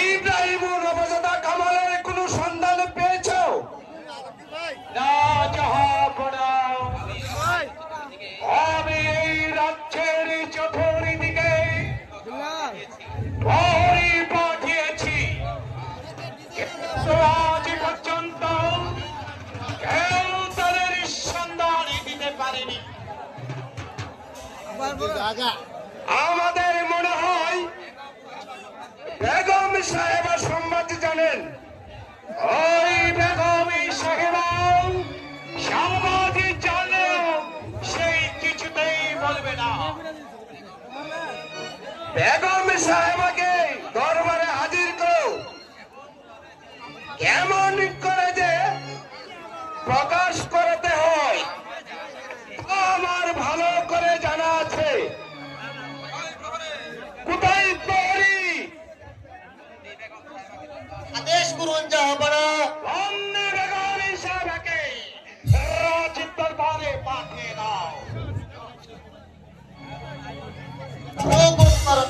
ইব্রাহিমুর নবজাদা কামালের কোনো সন্ধান পেয়েছ? না জাহাপনা, আমি এই রাজ্যের চতুর্দিকে প্রহরী পাঠিয়েছি, কিন্তু আজ পর্যন্ত কেউ তাদের সন্ধান দিতে পারেনি। আমাদের মনে হয় বেগম সাহেবা সংবাদ জানেন। ওই বেগম সাহেবা সংবাদ জানলেও সেই কিছুতেই বলবে না। বেগম সাহেবাকে দরবারে হাজির করো, কেমন করে যে প্রকাশ করতে হয় আমার ভালো করে জানা আছে। কোথায় প্রহরী? আদেশ করুন জাহাপনা। অন্যে বেগম সাহেবাকে রাজের দরবারে পাঠিয়ে দাও। হুকুম করুন।